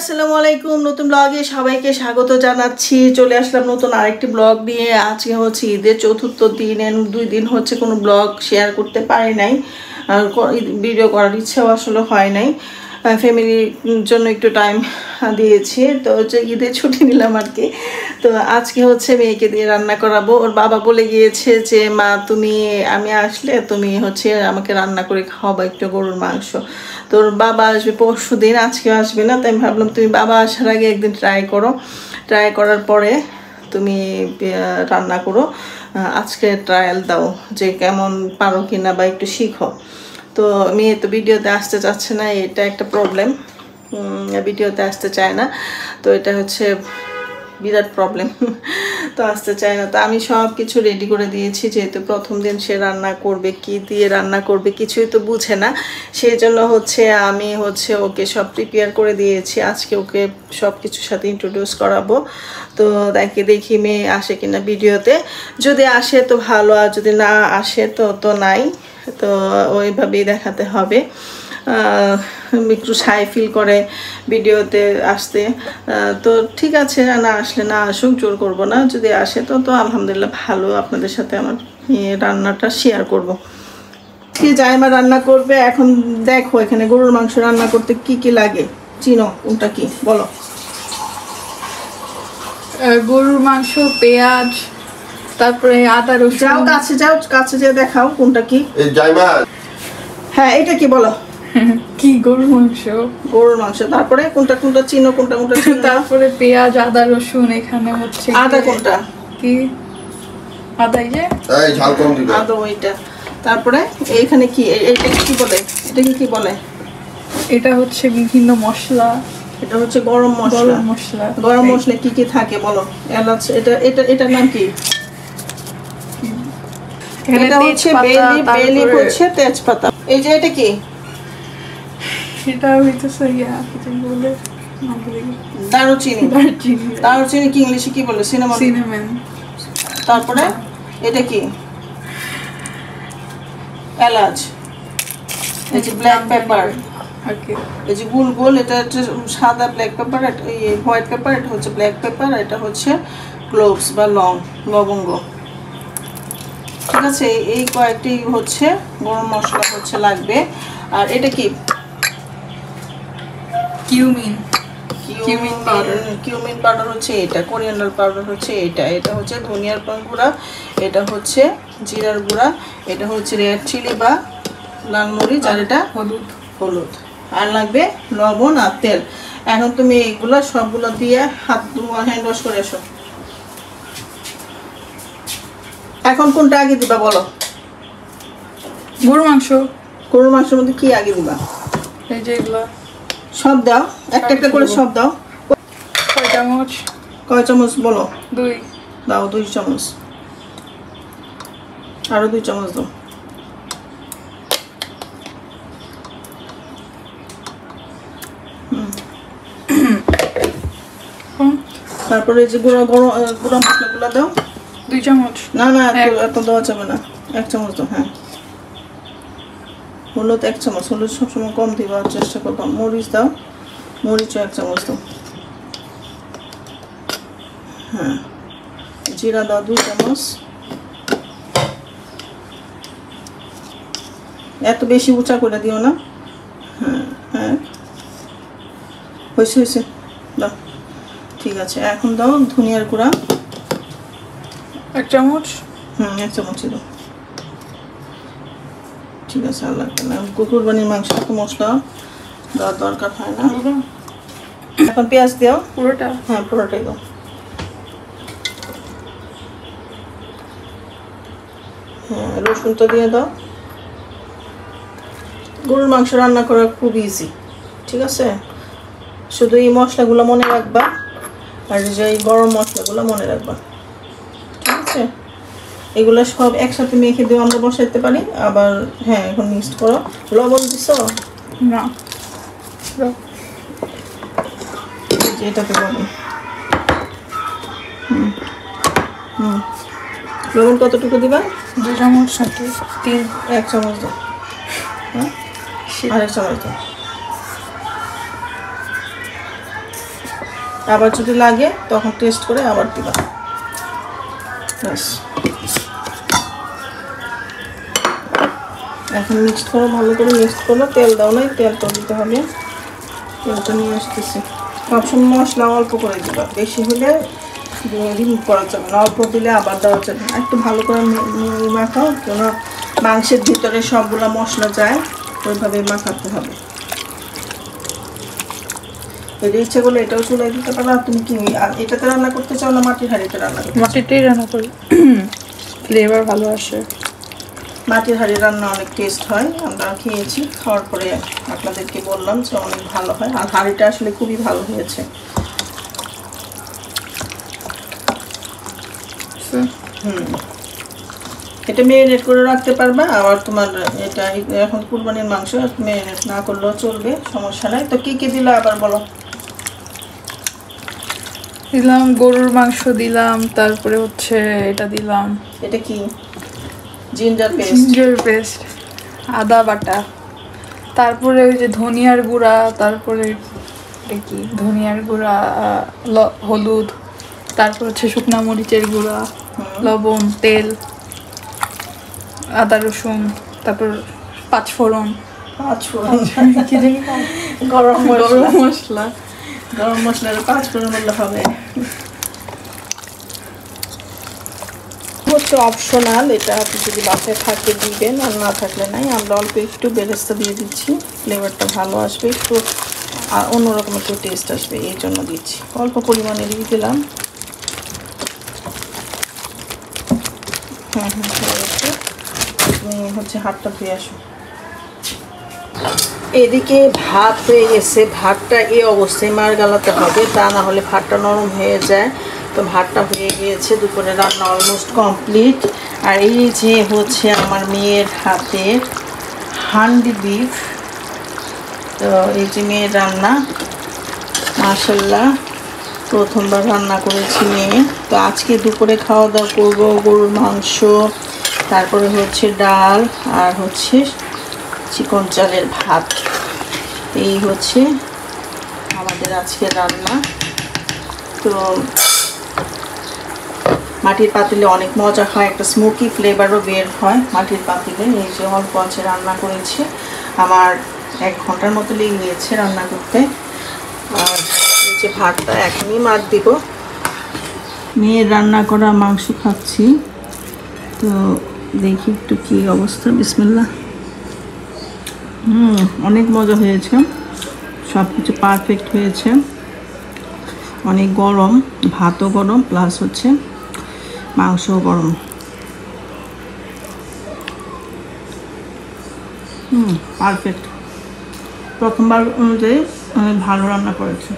আসসালামু আলাইকুম নতুন ব্লগে সবাইকে স্বাগত জানাচ্ছি। চলে আসলাম নতুন আরেকটি ব্লগ নিয়ে। আজকে হচ্ছে ঈদের চতুর্থ দিন, 2 দিন হচ্ছে কোনো ব্লগ শেয়ার করতে পারি নাই, ভিডিও করার ইচ্ছাও আসলে হয় নাই। ফ্যামিলির জন্য একটু টাইম দিয়েছি, তো হচ্ছে ঈদের ছুটি নিলাম আর কি। তো আজকে হচ্ছে মেয়েকে দিয়ে রান্না করাবো। ওর বাবা বলে গিয়েছে যে মা তুমি আমি আসলে তুমি হচ্ছে আমাকে রান্না করে খাওয়াবো একটু গরুর মাংস। তোর বাবা আসবে পরশু দিন, আজকে আসবে না, তাই আমি ভাবলাম তুমি বাবা আসার আগে একদিন ট্রাই করার পরে তুমি রান্না করো। আজকে ট্রায়াল দাও যে কেমন পারো কিনা বা একটু শিখো। তো মেয়ে তো ভিডিওতে আসতে চাচ্ছে না, এটা একটা প্রবলেম, ভিডিওতে আসতে চায় না। তো এটা হচ্ছে বিরাট প্রবলেম, তো আসতে চায় না। তো আমি সব কিছু রেডি করে দিয়েছি, যেহেতু প্রথম দিন সে রান্না করবে, কি দিয়ে রান্না করবে কিছুই তো বুঝে না। সেই জন্য হচ্ছে আমি ওকে সব প্রিপেয়ার করে দিয়েছি। আজকে ওকে সব কিছুর সাথে ইন্ট্রোডিউস করাবো। তো দেখি মেয়ে আসে কিনা ভিডিওতে। যদি আসে তো ভালো, আর যদি না আসে তো নাই। তো ওইভাবেই দেখাতে হবে। একটু শাই ফিল করে ভিডিওতে আসতে। তো ঠিক আছে, না আসলে না আসুক, জোর করবো না। যদি আসে তো আলহামদুলিল্লাহ ভালো, আপনাদের সাথে আমার রান্নাটা শেয়ার করব। কি জাইমা রান্না করবে এখন। দেখো এখানে গরুর মাংস রান্না করতে কি কি লাগে, চিনো কোনটা কি বলো। গরুর মাংস, পেঁয়াজ, তারপরে আদা রসুন। যাও কাছে যেয়ে দেখাও কোনটা কি। হ্যাঁ এটা কি বলো। কি গরুর মাংস। তারপরে কোনটা চিনো, কোনটা চিনো। তারপরে পেঁয়াজ, আদা রসুন। এখানে হচ্ছে আদা কোনটা কি, আদা এই যে ঝাল কম দিবে, আদা ওইটা। তারপরে এইখানে কি, এটা কি বলে, এটাকে কি বলে। এটা হচ্ছে বিভিন্ন মশলা। এটা হচ্ছে গরম মশলা। গরম মশলা কি কি থাকে বলো। এলাচ, এটার নাম কি। এটা হচ্ছে বেলি হচ্ছে তেজপাতা। এই যে এটা কি, এটা হইতেছে বলে দারুচিনি কি ইংলিশে কি বলে, সিনামন। তারপরে এটা কি, এলাচ। এই যে ব্ল্যাক পেপার, এই যে গোল এটা হচ্ছে সাদা ব্ল্যাক পেপার, হোয়াইট পেপার, এটা হচ্ছে ব্ল্যাক পেপার, এটা হচ্ছে ক্লোভস বা লবঙ্গ। ঠিক আছে, এই কয়েকটি হচ্ছে গরম মশলা হচ্ছে লাগবে। আর এটা কি, কিউমিন পাউডার হচ্ছে এটা, কোরিয়ান্ডার পাউডার হচ্ছে এটা হচ্ছে ধনিয়ার গুঁড়া, এটা হচ্ছে জিরার গুঁড়া, এটা হচ্ছে রেড চিলি বা লাল মরিচ, আর এটা হলুদ। আর লাগবে লবণ আর তেল। এখন তুমি এইগুলা সবগুলো দিয়ে হ্যান্ড ওয়াশ করে এসো। এখন কোনটা আগে দিবা বলো। গরুর মাংসের মধ্যে কি আগে দিবা। এই যে এগুলো সব দাও, একটা করে সব দাও। কয় চামচ বলো। 2 দাও, 2 চামচ। আরো 2 চামচ দাও। তারপরে যে গুঁড়া মশলাগুলো দাও। 2 চামচ। না এত দেওয়া যাবে না, 1 চামচ দাও। হ্যাঁ, হলুদ 1 চামচ। হলুদ সবসময় কম দিবার চেষ্টা করবো। মরিচ দাও, মরিচও 1 চামচ দাও। হ্যাঁ, জিরা দাও 2 চামচ। এত বেশি উঁচা করে দিও না। হ্যাঁ হয়েছে দাও। ঠিক আছে, এখন দাও ধনিয়ার গুঁড়া 1 চামচ। 1 চামচ দাও। ঠিক আছে, আর লাগবে না। কুরবানির মাংস তো মশলা দেওয়ার দরকার হয় না। এখন পেঁয়াজ দাও পুরোটা। হ্যাঁ, পুরোটাই দাও। হ্যাঁ, রসুনটা দিয়ে দাও। গরুর মাংস রান্না করা খুব ইজি, ঠিক আছে। শুধু এই মশলাগুলো মনে রাখবা, আর যে এই গরম মশলাগুলো মনে রাখবা, ঠিক আছে। এগুলো সব একসাথে মেখে দিয়েও আমরা বসাইতে পারি। আবার হ্যাঁ, এখন মিক্সড করো। লবণ দিছো না, এটাতে লবণ। লবণ কতটুকু দিবা। 2 চামচ। 1 চামচ দাও। হ্যাঁ, আর 1 চামচ দাও। আবার যদি লাগে তখন টেস্ট করে আবার দিবা। ব্যাস, এখন মিক্স করো, ভালো করে মিক্স করো। তেল দাও নাই, তেলটা দিতে হবে। তেলটা নিয়ে আসতেছি। সবসময় মশলা অল্প করে দিবা, বেশি হলে রিমুভ করা যাবে না, অল্প দিলে আবার দেওয়া যাবে না। একটু ভালো করে মাখাও, যেন মাংসের ভিতরে সবগুলা মশলা যায়, ওইভাবে মাখাতে হবে। এটা ইচ্ছে করলে এটাও চুলাই দিতে পারো। আর তুমি কি এটাতে রান্না করতে চাও না মাটির হাঁড়িতে রান্না করতে? মাটিতেই রান্না করি, ফ্লেভার ভালো আসে। মাটির হাঁড়ির রান্না অনেক টেস্ট হয়, আমরা খেয়েছি, খাওয়ার পরে আপনাদেরকে বললাম যে অনেক ভালো হয়। আর হাঁড়িটা আসলে খুবই ভালো হয়েছে। এটা মেরিনেট করে রাখতে পারবে। আবার তোমার এটা এখন কুরবানির মাংস, মেরিনেট না করলেও চলবে, সমস্যা নাই। তো কি কি দিলা আবার বলো? দিলাম গরুর মাংস দিলাম, তারপরে হচ্ছে এটা দিলাম, এটা কি? জিঞ্জার পেস্ট, জিঞ্জার পেস্ট, আদা বাটা, তারপরে ওই যে ধনিয়ার গুঁড়া, তারপরে এটা কি ধনিয়ার গুঁড়া, হলুদ, তারপর হচ্ছে শুকনা মরিচের গুঁড়া, লবণ, তেল, আদা রসুন, তারপর পাঁচফোড়ন, কি জানি গরম মশলা, গরম মশলার 5 ফোড়ন বললে হবে। হচ্ছে অপশনাল, এটা আপনি যদি বাসায় থাকে দিবেন, আর না থাকলে নাই। আমরা অল্প একটু বেরেস্তা দিয়ে দিচ্ছি, ফ্লেভারটা ভালো আসবে, একটু অন্যরকম একটু টেস্ট আসবে, এই জন্য দিচ্ছি। অল্প পরিমাণে দিয়ে দিলাম। তুমি হচ্ছে হাতটা ধুয়ে আসো। এদিকে ভাত হয়ে গেছে, ভাতটা এই অবস্থায় মার গালাতে হবে, তা না হলে ভাতটা নরম হয়ে যায়। তো ভাতটা হয়ে গিয়েছে, দুপুরে রান্না অলমোস্ট কমপ্লিট। আর এই যে হচ্ছে আমার মেয়ের হাতের হান্ডি বিফ। তো এই যে মেয়ের রান্না, মাশাআল্লাহ প্রথমবার রান্না করেছি মেয়ে। তো আজকে দুপুরে খাওয়া দাওয়া করবো গরুর মাংস, তারপরে হচ্ছে ডাল, আর হচ্ছে চিকন চালের ভাত। এই হচ্ছে আমাদের আজকের রান্না। তো মাটির পাতিলে অনেক মজা হয়, একটা স্মোকি ফ্লেভারও বের হয় মাটির পাতিলে। এই যে অল্প আছে রান্না করেছি, আমার 1 ঘন্টার মতো লেগে গিয়েছে রান্না করতে। আর এই যে ভাতটা এখনই মার দিব। মেয়ের রান্না করা মাংস খাচ্ছি, তো দেখি একটু কি অবস্থা। বিসমিল্লাহ। অনেক মজা হয়েছে, সব কিছু পারফেক্ট হয়েছে। অনেক গরম, ভাতও গরম, প্লাস হচ্ছে মাংসও গরম। পারফেক্ট, প্রথমবার অনুযায়ী ভালো রান্না করেছে।